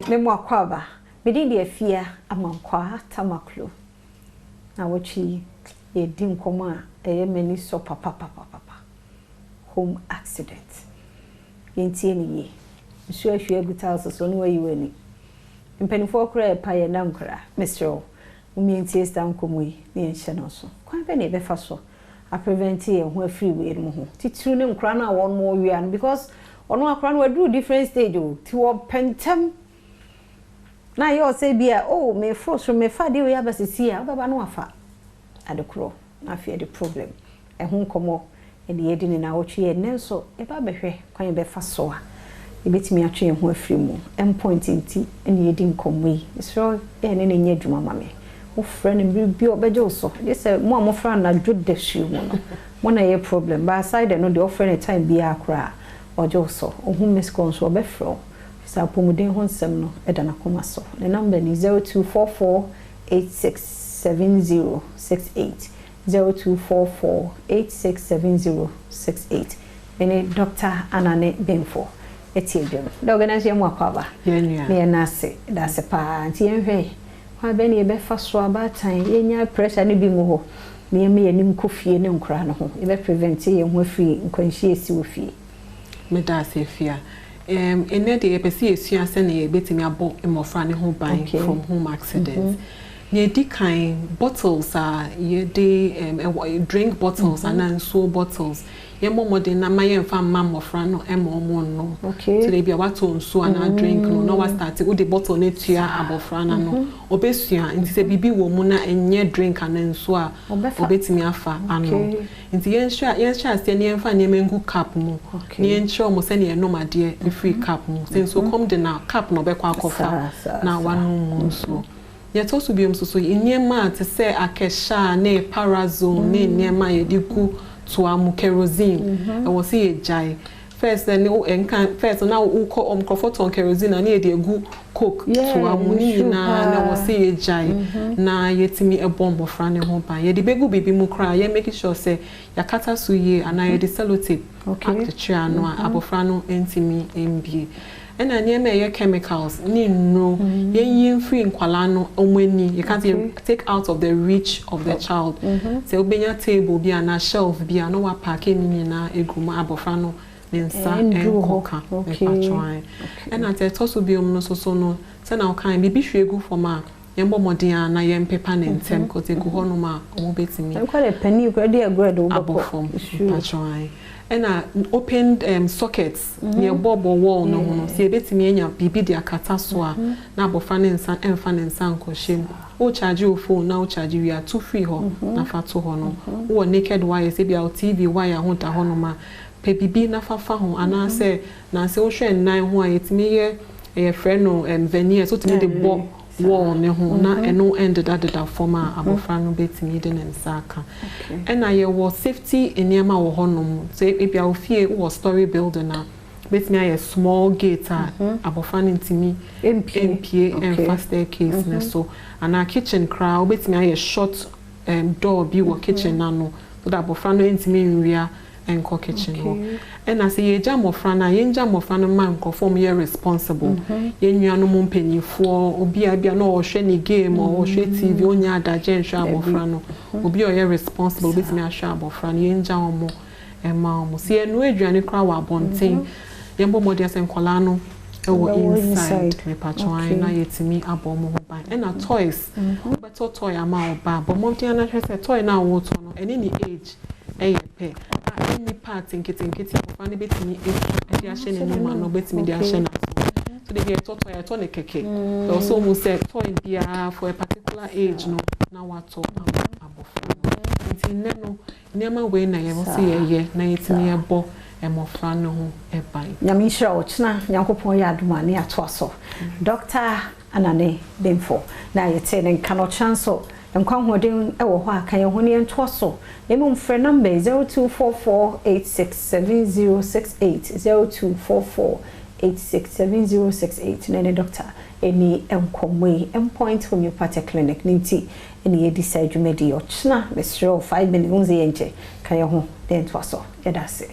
Memo akwaba. Medi de afia amankwa tamaklo. Na wochi ye dim koma eye mani so papa. Home accident. Yentie ni ye. Nsu ahwe aguta so no wayi wani. Mpanifo kra pa ye na nkra. Mr. Umientie sta nkomu yi ne yenhye no so. Kwan be na ebe fa so. A prevent ye ho afiri we mu ho. Titru ne nkra na won mo wi because ono akra no wadu different stage o. Ti wo pentem na yo say bia oh me frustration me fa de we abasisi a baba no afa adekro na afia the problem e ho komo e de yedi ni na wotwe e nenso e ba behwe kwan be fa so a e betimi atwe ho afiri mu endpoint nti e ne yedi nkomo yi so e ne nya dwuma mame wo frɛ ne mbiri bi obeje so je say mo amofra na dwode hwe mu no mo na ye problem ba side no de offer ne time bi akra ojo so ohun miscon so obefro sa pomuden honsem no eda na koma so the number ni 0244867068 0244867068 ene Dr. Anane Benfo etiedem the organization mo akwaba yenua me na se da se pa nti yenhwe kwa be ne be fa so abatan yenya pressure ne bi mu ho me ye nim kofie ne nkra no ho e be prevent ye ho afiri nkwanhie esi wo fie me da se fia ene de epesi esua se na ye betimi abo emofra ne ho ban from home accidents ye di kind bottles are ye de drink bottles and so bottles ye momode na maye mfa mmofra no emomo no so they be wato nso ana drink no wa start wo de bottle na tua abofra na no obesua nti se bibi wo mu na enye drink ana nso a obetimi afa ano nti yen sure se ne mfa ne mengu cup mu ne yen sure mo se ne no made free cup mu so come de na cup no be kwa kofa na wanu mu nso yet also be so nyema te say akesha ne parazone ne nyema ye diku to amu kerosene e wo say ye jai first then first now wo ko comfort on kerosene na ye de egu coke to amu ni na wo say ye jai na yetimi e bomb fra ne ho ban ye de begu bibi mu kra ye make sure say yakata so ye ana ye de sellotape act tria no abofra no entimi mbie and any chemicals ni no yen free nkwala no omani you can't take out of the reach of the child say obenya table bi na shelf bi na wa pack ni na eguma abofra no nensa enkoka e patwan and at also bi no so no say na kan bibi hwegu for ma yembo modern na yem paper nentem ko te go hono ma omo betimi e kwa le pani kwa de agredo abofom patwan and opened sockets near bobo wall no no see betimi enya bibi de akata so a na abofra ne nsa emfa ne nsa nkoshem o charge your phone now charge we are too free ho na fa to ho no wo naked wire say bia TV wire ho ta ho no ma pe bibi na fa ho ana say na say o hwe nnan ho a yetimi ye friend no veneer so timi de bo wall ne ho na eno ended at the former abofra no betimi de nsaka and I was safety in niema wo honom so e bia ofie wo story building na betimi aye small gate abofra ntimi MPA and fast staircase ne so and our kitchen crowd betimi aye short door bi wo kitchen na no so that abofra no ntimi nwia enko kitchen ho and as ye jam ofra na ye jam ofra no man ko form ye responsible ye nnuano mo mpanyifo obi abia na o hwe ni game o hwe TV onya adaje nhwe abofra no obi o ye responsible betimi ahwe abofra no ye jam omo ema omo se enu aduane kra wa bonten ye mbo modi asen kwala no ewo inside me patwan na yetimi abomo ho ban and a toys beto toy ama oba but modi na hwe se toy na wo to no eni ni age pe any part in kitchen for betimi e ahye ne no no betimi de ahye na so they get toy a ton keke so also mo say toy bia for a particular age no na wato abofra nti ne no nema we na ye say ye na yetimi e bo emofra no ho e ban nyame hira o china yankopon ya adoma ne ato aso Dr. Anane Benfo na yete ne kano chance nkwa hoden ewo ho aka ye ho ne nto so emu mfre number 0244867068 0244867068 nene doctor eni enkomwe endpoint homeopathic clinic ninti eni ye decide dwumedi ochna mesro 5 minutes yenche kan ye ho den to so yedase